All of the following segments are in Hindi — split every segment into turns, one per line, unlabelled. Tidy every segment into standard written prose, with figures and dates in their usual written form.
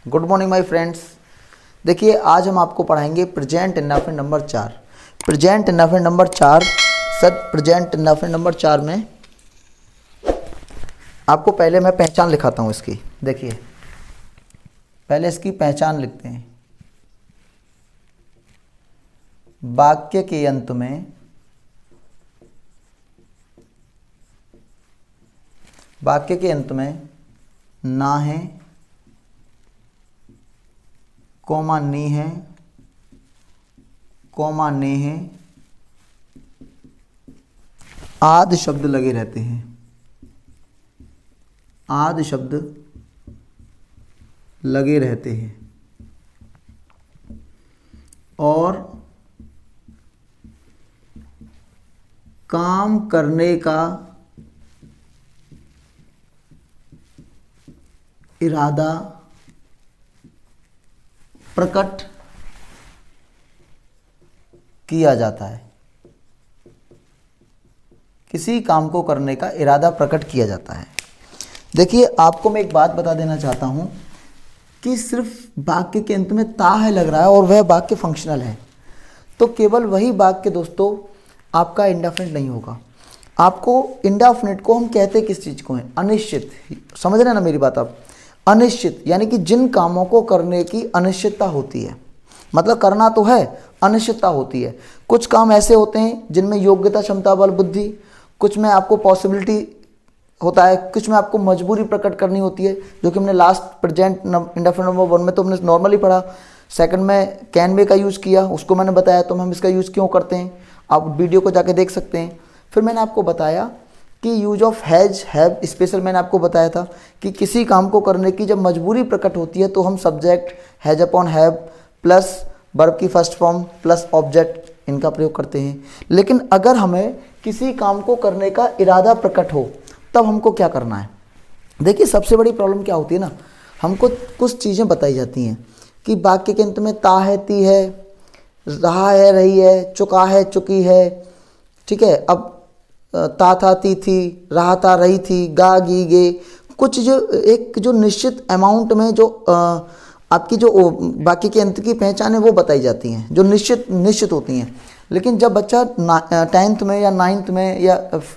Good morning my friends. देखिए आज हम आपको पढ़ाएंगे present indefinite number 4। Present indefinite number 4 sir, present indefinite number 4 में आपको पहले मैं पहचान लिखाता हूँ इसकी। देखिए पहले इसकी पहचान लिखते हैं। वाक्य के अंत में ना है, कोमा नी है, कोमा ने है, आदि शब्द लगे रहते हैं। आदि शब्द लगे रहते हैं और काम करने का इरादा प्रकट किया जाता है। किसी काम को करने का इरादा प्रकट किया जाता है। देखिए आपको मैं एक बात बता देना चाहता हूं कि सिर्फ वाक्य के अंत में ता है लग रहा है और वह वाक्य फंक्शनल है, तो केवल वही वाक्य दोस्तों आपका इंडेफिनिट नहीं होगा। आपको इंडेफिनिट को हम कहते किस चीज़ को है? अनिश्चित। समझ रहे हैं ना मेरी बात आप? अनिश्चित यानी कि जिन कामों को करने की अनिश्चितता होती है, मतलब करना तो है, अनिश्चितता होती है। कुछ काम ऐसे होते हैं जिनमें योग्यता, क्षमता, बल, बुद्धि, कुछ में आपको पॉसिबिलिटी होता है, कुछ में आपको मजबूरी प्रकट करनी होती है, जो कि हमने लास्ट प्रेजेंट इंडेफिनिट नंबर 1 में तो हमने नॉर्मली पढ़ा। सेकंड में कैन बे का यूज़ किया, उसको मैंने बताया तो हम इसका यूज़ क्यों करते हैं, आप वीडियो को जाके देख सकते हैं। फिर मैंने आपको बताया कि use of has, have, special मैंने आपको बताया था कि किसी काम को करने की जब मजबूरी प्रकट होती है तो हम subject has upon have plus verb की फर्स्ट फॉर्म प्लस ऑब्जेक्ट इनका प्रयोग करते हैं। लेकिन अगर हमें किसी काम को करने का इरादा प्रकट हो तब हमको क्या करना है? देखिए सबसे बड़ी प्रॉब्लम क्या होती है ना, हमको कुछ चीज़ें बताई जाती हैं कि वाक्य के अंत में ता है, ती है, रहा है, रही है, चुका है, चुकी है। ठीक है, अब ता था, ती थी, रहा था, रही थी, गा, गी, गे, कुछ जो निश्चित अमाउंट में जो आपकी जो बाकी के अंत की पहचान है वो बताई जाती हैं, जो निश्चित होती हैं। लेकिन जब बच्चा 10th में या 9th में या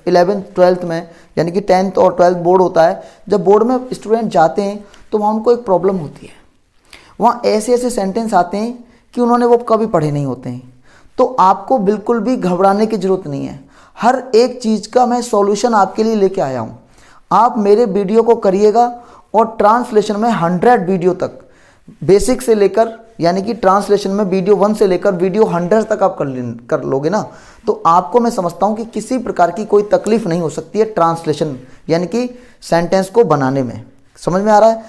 11th 12th में, यानी कि 10th और 12th बोर्ड होता है, जब बोर्ड में स्टूडेंट जाते हैं तो वहाँ उनको एक प्रॉब्लम होती है। वहाँ ऐसे ऐसे सेंटेंस आते हैं कि उन्होंने वो कभी पढ़े नहीं होते हैं। तो आपको बिल्कुल भी घबराने की ज़रूरत नहीं है। हर एक चीज़ का मैं सॉल्यूशन आपके लिए लेके आया हूँ। आप मेरे वीडियो को करिएगा और ट्रांसलेशन में 100 वीडियो तक, बेसिक से लेकर, यानी कि ट्रांसलेशन में वीडियो 1 से लेकर वीडियो 100 तक आप कर लोगे ना, तो आपको मैं समझता हूँ कि किसी प्रकार की कोई तकलीफ नहीं हो सकती है ट्रांसलेशन यानी कि सेंटेंस को बनाने में। समझ में आ रहा है?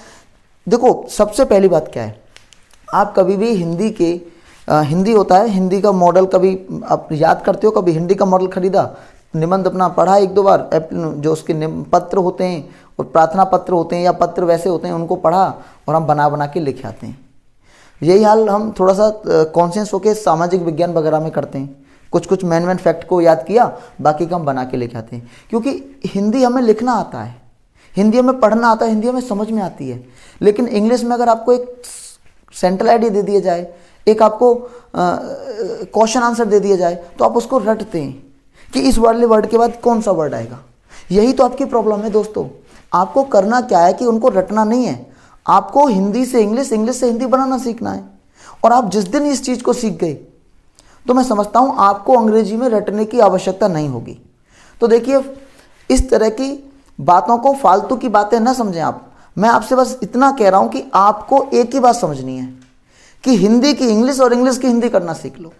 देखो सबसे पहली बात क्या है, आप कभी भी हिंदी होता है, हिंदी का मॉडल कभी आप याद करते हो? कभी हिंदी का मॉडल खरीदा, निबंध अपना पढ़ा एक दो बार, जो उसके पत्र होते हैं और प्रार्थना पत्र होते हैं या पत्र वैसे होते हैं उनको पढ़ा और हम बना के लिख आते हैं। यही हाल हम थोड़ा सा कॉन्शियस होकर सामाजिक विज्ञान वगैरह में करते हैं। कुछ मेन फैक्ट को याद किया, बाकी का हम बना के लिख आते हैं। क्योंकि हिंदी हमें लिखना आता है, हिंदी हमें पढ़ना आता है, हिंदी हमें समझ में आती है। लेकिन इंग्लिश में अगर आपको एक सेंट्रल आइडिया दे दिया जाए, एक आपको क्वेश्चन आंसर दे दिया जाए, तो आप उसको रटते हैं कि इस वाले वर्ड के बाद कौन सा वर्ड आएगा। यही तो आपकी प्रॉब्लम है दोस्तों। आपको करना क्या है कि उनको रटना नहीं है, आपको हिंदी से इंग्लिश, इंग्लिश से हिंदी बनाना सीखना है। और आप जिस दिन इस चीज़ को सीख गए तो मैं समझता हूँ आपको अंग्रेजी में रटने की आवश्यकता नहीं होगी। तो देखिए इस तरह की बातों को, फालतू की बातें ना समझें आप। मैं आपसे बस इतना कह रहा हूँ कि आपको एक ही बात समझनी है कि हिंदी की इंग्लिश और इंग्लिश की हिंदी करना सीख लो।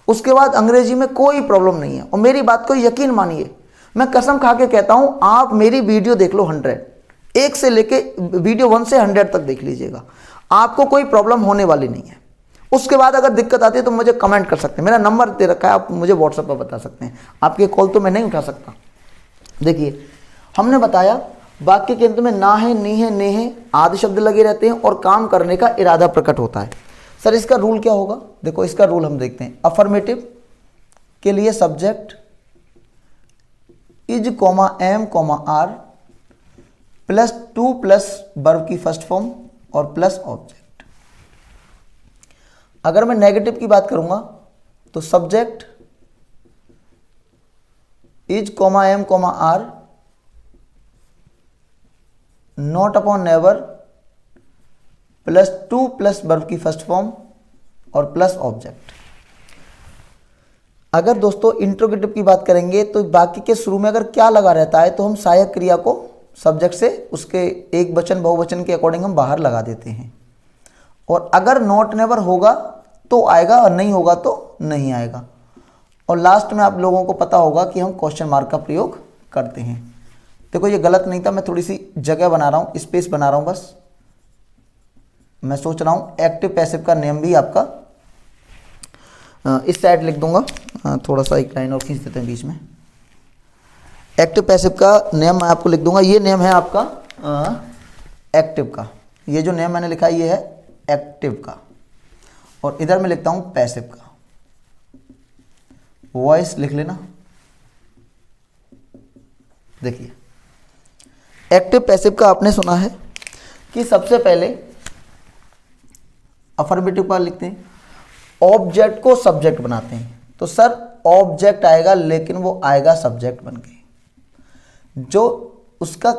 उसके बाद अंग्रेजी में कोई प्रॉब्लम नहीं है। और मेरी बात को यकीन मानिए, मैं कसम खा के कहता हूं, आप मेरी वीडियो देख लो 100, एक से लेके वीडियो 1 से 100 तक देख लीजिएगा, आपको कोई प्रॉब्लम होने वाली नहीं है। उसके बाद अगर दिक्कत आती है तो मुझे कमेंट कर सकते हैं, मेरा नंबर दे रखा है, आप मुझे व्हाट्सएप पर बता सकते हैं। आपके कॉल तो मैं नहीं उठा सकता। देखिए हमने बताया वाक्य के अंत में ना है, नी है, ने है, आदि शब्द लगे रहते हैं और काम करने का इरादा प्रकट होता है। सर इसका रूल क्या होगा? देखो इसका रूल हम देखते हैं। अफर्मेटिव के लिए subject is comma am comma are plus 2 plus verb की फर्स्ट फॉर्म और प्लस ऑब्जेक्ट। अगर मैं नेगेटिव की बात करूंगा तो subject is comma am comma are not upon never plus to plus verb की फर्स्ट फॉर्म और प्लस ऑब्जेक्ट। अगर दोस्तों इंट्रोगेटिव की बात करेंगे तो वाक्य के शुरू में अगर क्या लगा रहता है तो हम सहायक क्रिया को सब्जेक्ट से उसके एक वचन बहुवचन के अकॉर्डिंग हम बाहर लगा देते हैं। और अगर नॉट नेवर होगा तो आएगा और नहीं होगा तो नहीं आएगा। और लास्ट में आप लोगों को पता होगा कि हम क्वेश्चन मार्क का प्रयोग करते हैं। देखो ये गलत नहीं था, मैं थोड़ी सी जगह बना रहा हूँ, स्पेस बना रहा हूँ बस। मैं सोच रहा हूँ एक्टिव पैसिव का नेम भी आपका इस साइड लिख दूंगा, थोड़ा सा एक लाइन और खींच देते हैं बीच में। एक्टिव पैसिव का नेम मैं आपको लिख दूंगा। ये नेम है आपका एक्टिव का, ये जो नेम मैंने लिखा है ये है एक्टिव का, और इधर मैं लिखता हूँ पैसिव का। वॉइस लिख लेना। देखिए एक्टिव पैसिव का आपने सुना है कि सबसे पहले अफर्मेटिव का लिखते हैं, ऑब्जेक्ट को सब्जेक्ट बनाते हैं। तो सर ऑब्जेक्ट आएगा लेकिन वो आएगा सब्जेक्ट बन के। जो उसका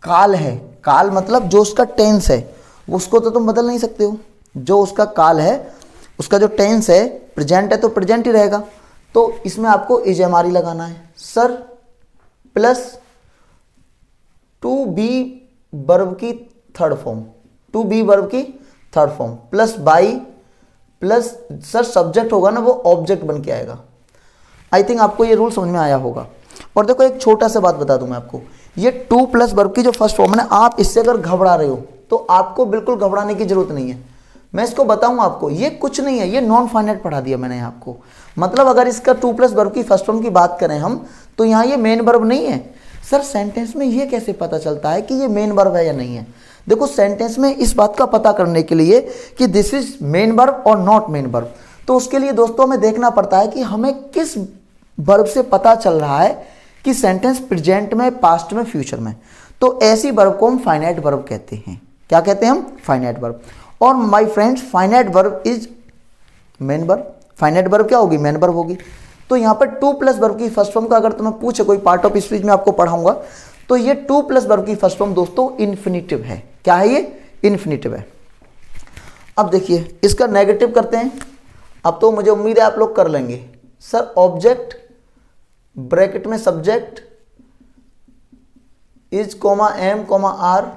काल है, काल मतलब जो उसका टेंस है उसको तो तुम बदल नहीं सकते हो। जो उसका काल है, उसका जो टेंस है, प्रेजेंट है तो प्रेजेंट ही रहेगा। तो इसमें आपको इजएमआरई लगाना है sir, plus to be verb की third form, to be verb की third form plus by plus sir subject होगा ना वो ऑब्जेक्ट बन के आएगा। आई थिंक आपको ये रूल समझ में आया होगा। और देखो एक छोटा सा बात बता दूं मैं आपको, ये टू प्लस वर्ब की जो फर्स्ट फॉर्म है ना, आप इससे अगर घबरा रहे हो तो आपको बिल्कुल घबराने की जरूरत नहीं है। मैं इसको बताऊं आपको, ये कुछ नहीं है, ये नॉन फाइनाइट पढ़ा दिया मैंने आपको। मतलब अगर इसका टू प्लस वर्ब की फर्स्ट फॉर्म की बात करें हम तो यहाँ ये मेन वर्ब नहीं है। सर सेंटेंस में ये कैसे पता चलता है कि ये मेन वर्ब है या नहीं है? देखो सेंटेंस में इस बात का पता करने के लिए कि दिस इज मेन वर्ब और नॉट मेन वर्ब, तो उसके लिए दोस्तों हमें देखना पड़ता है कि हमें किस वर्ब से पता चल रहा है कि सेंटेंस प्रेजेंट में, पास्ट में, फ्यूचर में। तो ऐसी वर्ब को हम फाइनाइट वर्ब कहते हैं। क्या कहते हैं हम? Finite verb. और my friends finite verb is main verb. Finite verb क्या होगी? मेन वर्ब होगी। तो यहाँ पर टू प्लस वर्ब की फर्स्ट फॉर्म का अगर तुम्हें पूछे, कोई पार्ट ऑफ स्पीच में आपको पढ़ाऊंगा, तो ये टू प्लस वर्ब की फर्स्ट फॉर्म दोस्तों इन्फिनिटिव है। क्या है ये? इन्फिनिटिव है। अब देखिए इसका नेगेटिव करते हैं। अब तो मुझे उम्मीद है आप लोग कर लेंगे। सर ऑब्जेक्ट ब्रैकेट में subject is comma am comma are,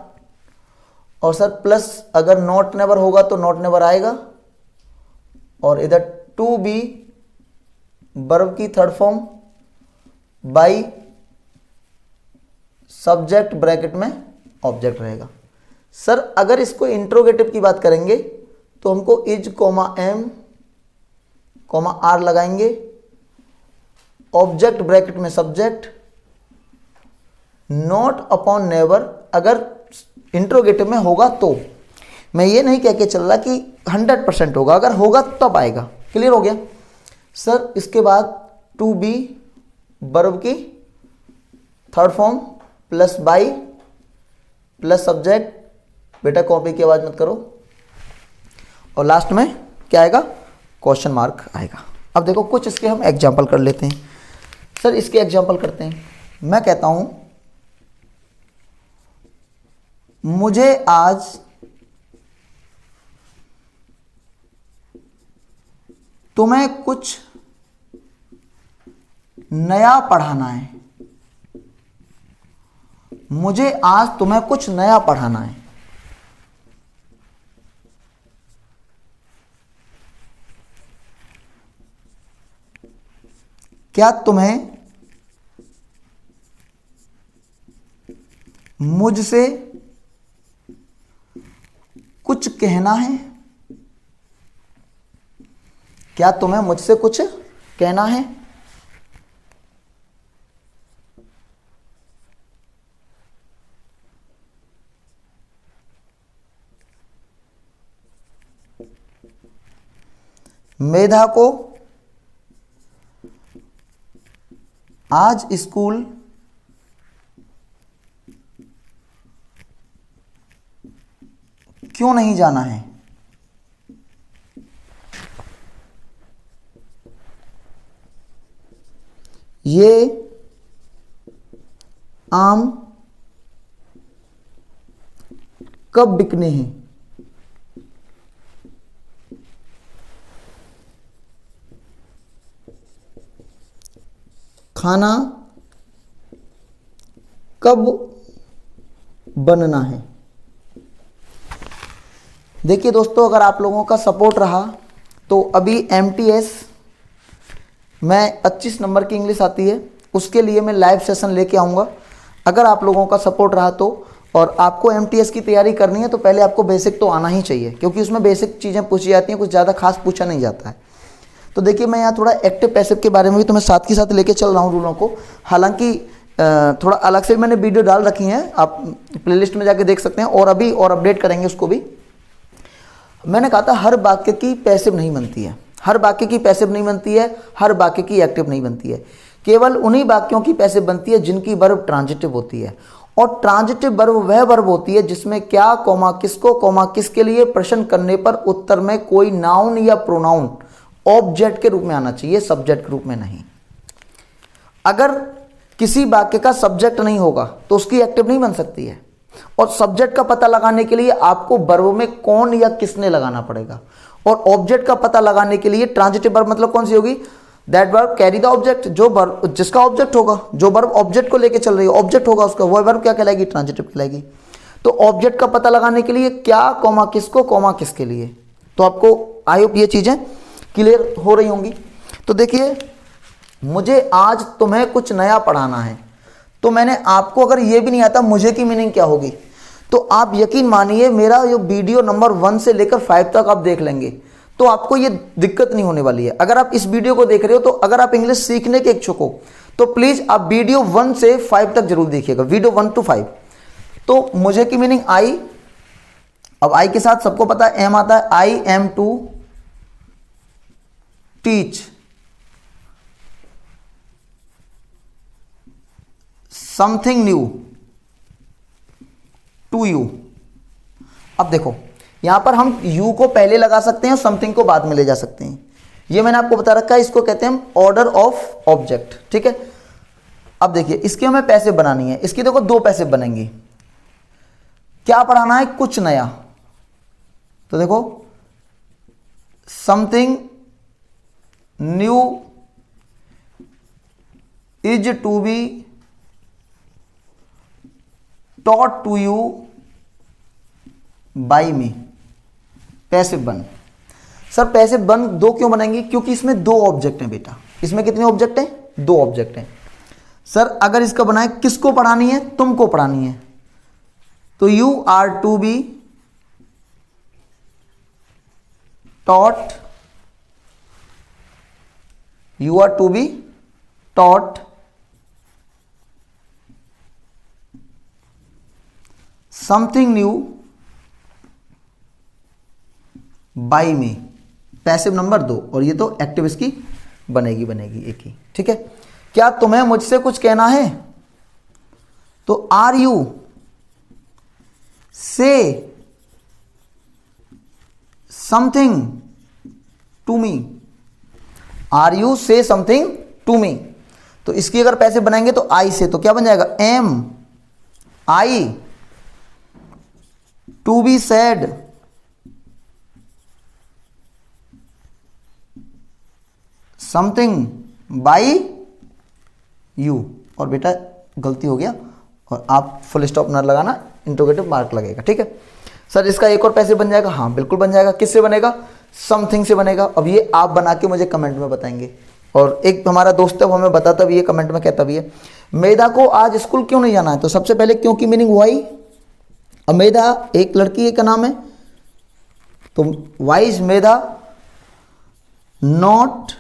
और सर प्लस अगर नॉट नेवर होगा तो नॉट नेवर आएगा, और इधर टू बी वर्ब की third form by subject bracket में ऑब्जेक्ट रहेगा। सर अगर इसको इंट्रोगेटिव की बात करेंगे तो हमको is comma am comma are लगाएंगे, ऑब्जेक्ट ब्रैकेट में सब्जेक्ट, नॉट अपॉन नेवर। अगर इंट्रोगेटिव में होगा तो, मैं ये नहीं कह के चल रहा कि 100% होगा, अगर होगा तब आएगा। क्लियर हो गया? सर इसके बाद टू बी वर्ब की third form plus by plus subject, बेटा कॉपी की आवाज मत करो, और लास्ट में क्या आएगा? क्वेश्चन मार्क आएगा। अब देखो कुछ इसके हम एग्जाम्पल कर लेते हैं। सर इसके एग्जाम्पल करते हैं। मैं कहता हूं मुझे आज तुम्हें कुछ नया पढ़ाना है। मुझे आज तुम्हें कुछ नया पढ़ाना है। क्या तुम्हें मुझसे कुछ कहना है? क्या तुम्हें मुझसे कुछ कहना है? मेधा को आज स्कूल क्यों नहीं जाना है? ये आम कब बिकने हैं? खाना कब बनना है? देखिए दोस्तों, अगर आप लोगों का सपोर्ट रहा तो अभी MTS में 25 नंबर की इंग्लिश आती है, उसके लिए मैं लाइव सेशन लेके आऊँगा। अगर आप लोगों का सपोर्ट रहा तो, और आपको MTS की तैयारी करनी है तो पहले आपको बेसिक तो आना ही चाहिए, क्योंकि उसमें बेसिक चीज़ें पूछी जाती हैं, कुछ ज़्यादा खास पूछा नहीं जाता है। तो देखिए, मैं यहाँ थोड़ा एक्टिव पैसिव के बारे में भी तो मैं साथ के साथ लेके चल रहा हूँ रूलों को। हालांकि थोड़ा अलग से मैंने वीडियो डाल रखी हैं, आप प्लेलिस्ट में जाके देख सकते हैं, और अभी और अपडेट करेंगे उसको भी। मैंने कहा था हर वाक्य की पैसिव नहीं बनती है, हर वाक्य की पैसिव नहीं बनती है, हर वाक्य की एक्टिव नहीं बनती है। केवल उन्हीं वाक्यों की पैसिव बनती है जिनकी वर्ब ट्रांजिटिव होती है। और ट्रांजिटिव वर्ब वह वर्ब होती है जिसमें क्या, कॉमा, किसको, कॉमा, किसके लिए प्रश्न करने पर उत्तर में कोई नाउन या प्रोनाउन ऑब्जेक्ट के रूप में आना चाहिए, सब्जेक्ट के रूप में नहीं। अगर किसी वाक्य का सब्जेक्ट नहीं होगा तो उसकी एक्टिव नहीं बन सकती है। और सब्जेक्ट का पता लगाने के लिए आपको वर्ब में कौन या किसने लगाना पड़ेगा, और ऑब्जेक्ट का पता लगाने के लिए ट्रांजिटिव वर्ब मतलब कौन सी होगी? That verb carry the object, जो वर्ब जिसका ऑब्जेक्ट होगा, जो वर्ब ऑब्जेक्ट को लेके चल रही है, ऑब्जेक्ट होगा उसका, वो वर्ब क्या कहलाएगी? ट्रांजिटिव कहलाएगी। तो ऑब्जेक्ट का पता लगाने के लिए क्या, कॉमा, किसको, कॉमा, किसके लिए। तो आपको आई होप ये चीजें क्लियर हो रही होंगी। तो देखिए, मुझे आज तुम्हें कुछ नया पढ़ाना है, तो मैंने आपको अगर ये भी नहीं आता मुझे की मीनिंग क्या होगी, तो आप यकीन मानिए मेरा ये वीडियो नंबर 1 से लेकर 5 तक आप देख लेंगे तो आपको ये दिक्कत नहीं होने वाली है। अगर आप इस वीडियो को देख रहे हो तो अगर आप इंग्लिश सीखने के इच्छुक हो तो प्लीज आप वीडियो 1 से 5 तक जरूर देखिएगा, वीडियो 1 to 5। तो मुझे की मीनिंग आई, अब आई के साथ सबको पता है एम आता है, I am to teach something new to you. अब देखो, यहां पर हम यू को पहले लगा सकते हैं, समथिंग को बाद में ले जा सकते हैं। ये मैंने आपको बता रखा है, इसको कहते हैं ऑर्डर ऑफ ऑब्जेक्ट, ठीक है। अब देखिए, इसकी हमें पैसिव बनानी है, इसकी देखो 2 पैसिव बनेंगी। क्या पढ़ाना है? कुछ नया। तो देखो, something new is to be taught to you by me. Passive one. Sir passive one 2 क्यों बनेंगी? क्योंकि इसमें 2 ऑब्जेक्ट हैं बेटा। इसमें कितने ऑब्जेक्ट हैं? 2 ऑब्जेक्ट हैं। सर अगर इसका बनाए, किसको पढ़ानी है? तुमको पढ़ानी है, तो you are to be taught, you are to be taught something new by me. Passive number 2, और ये तो एक्टिव इसकी बनेगी एक ही, ठीक है। क्या तुम्हें मुझसे कुछ कहना है? तो are you say something to me, are you say something to me. तो इसकी अगर पैसिव बनाएंगे तो आई से, तो क्या बन जाएगा? Am I to be said something by you. और बेटा गलती हो गया, और आप फुल स्टॉप न लगाना, इंटरोगेटिव मार्क लगेगा, ठीक है। सर इसका एक और पैसिव बन जाएगा? हाँ बिल्कुल बन जाएगा। किससे बनेगा? समथिंग से बनेगा। अब ये आप बना के मुझे कमेंट में बताएंगे। और एक हमारा दोस्त है वो हमें बताता भी है, कमेंट में कहता भी है, मेधा को आज स्कूल क्यों नहीं जाना है? तो सबसे पहले क्यों की मीनिंग हुआ ही। अब मेधा एक लड़की का नाम है, तो why is Medha not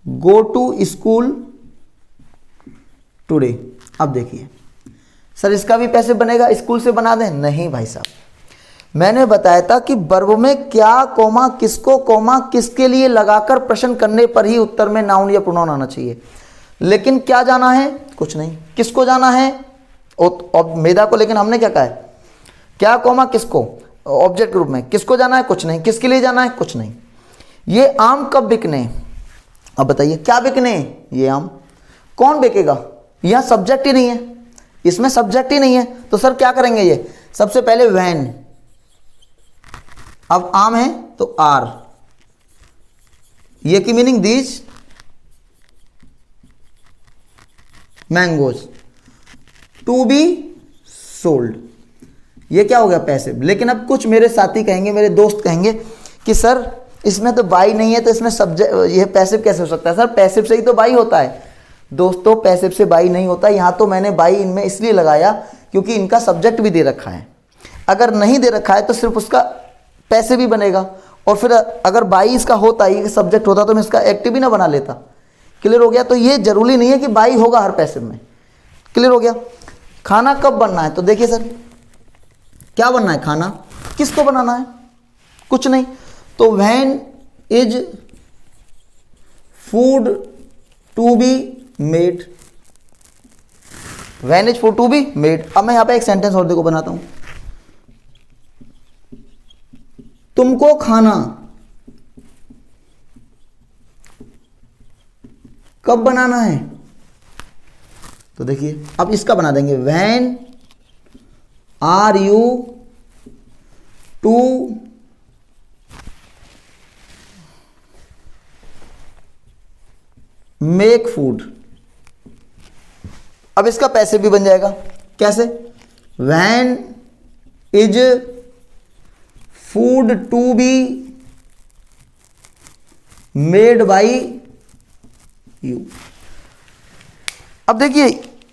go to school today. अब देखिए सर इसका भी पैसिव बनेगा, स्कूल से बना दें? नहीं भाई साहब, मैंने बताया था कि वर्ब में क्या, कोमा, किसको, कोमा, किसके लिए लगाकर प्रश्न करने पर ही उत्तर में नाउन या प्रोनाउन आना चाहिए। लेकिन क्या जाना है? कुछ नहीं। किसको जाना है? और मेधा को। लेकिन हमने क्या कहा है? क्या कॉमा किसको, ऑब्जेक्ट ग्रुप में किसको जाना है, कुछ नहीं, किसके लिए जाना है, कुछ नहीं। ये आम कब बिकने, अब बताइए क्या बिकने, ये आम, कौन बिकेगा, यहां सब्जेक्ट ही नहीं है, इसमें सब्जेक्ट ही नहीं है, तो सर क्या करेंगे, ये सबसे पहले वैन, अब आम है तो आर, ये की meaning these mangoes to be sold, ये क्या हो गया पैसिव। लेकिन अब कुछ मेरे साथी कहेंगे, मेरे दोस्त कहेंगे कि सर इसमें तो बाई नहीं है, तो इसमें सब्जेक्ट, ये पैसिव कैसे हो सकता है, सर पैसिव से ही तो बाई होता है। दोस्तों पैसिव से बाई नहीं होता, यहां तो मैंने बाई इनमें इसलिए लगाया क्योंकि इनका सब्जेक्ट भी दे रखा है, अगर नहीं दे रखा है तो सिर्फ उसका पैसिव भी बनेगा, और फिर अगर बाई इसका होता ही सब्जेक्ट होता तो मैं इसका एक्टिव भी ना बना लेता। क्लियर हो गया। तो ये जरूरी नहीं है कि बाई होगा हर पैसिव में। क्लियर हो गया। खाना कब बनना है, तो देखिए सर क्या बनना है, खाना किसको बनाना है, कुछ नहीं, तो when is food to be made, when is food to be made. अब मैं यहां पे एक सेंटेंस और देखो बनाता हूं, तुमको खाना कब बनाना है, तो देखिए अब इसका बना देंगे, when are you to make food. अब इसका पैसे भी बन जाएगा, कैसे, when is food to be made by you. अब देखिए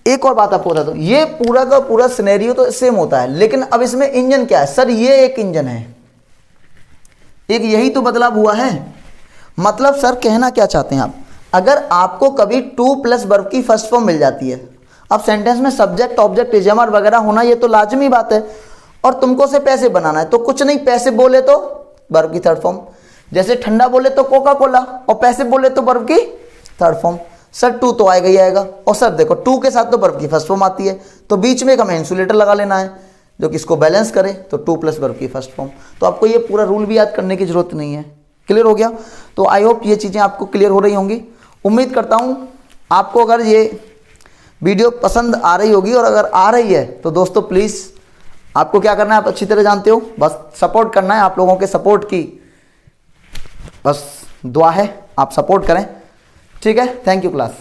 एक और बात आपको बता दूं, ये पूरा का पूरा सिनेरियो तो सेम होता है, लेकिन अब इसमें इंजन क्या है, सर ये एक इंजन है, एक यही तो बदलाव हुआ है। मतलब सर कहना क्या चाहते हैं आप, अगर आपको कभी टू प्लस वर्ब की फर्स्ट फॉर्म मिल जाती है, अब सेंटेंस में सब्जेक्ट ऑब्जेक्ट इजमर वगैरह होना ये तो लाजमी बात है, और तुमको से पैसे बनाना है, तो कुछ नहीं, पैसे बोले तो वर्ब की थर्ड फॉर्म, जैसे ठंडा बोले तो कोका कोला, और पैसे बोले तो वर्ब की थर्ड फॉर्म। सर टू तो आएगा ही आएगा, और सर देखो टू के साथ तो वर्ब की फर्स्ट फॉर्म आती है, तो बीच में एक हमें इंसुलेटर लगा लेना है जो कि इसको बैलेंस करे, तो टू प्लस वर्ब की फर्स्ट फॉर्म। तो आपको ये पूरा रूल भी याद करने की जरूरत नहीं है। क्लियर हो गया। तो आई होप ये चीज़ें आपको क्लियर हो रही होंगी। उम्मीद करता हूँ आपको अगर ये वीडियो पसंद आ रही होगी, और अगर आ रही है तो दोस्तों प्लीज़ आपको क्या करना है, आप अच्छी तरह जानते हो, बस सपोर्ट करना है। आप लोगों के सपोर्ट की बस दुआ है, आप सपोर्ट करें। ठीक है, थैंक यू क्लास।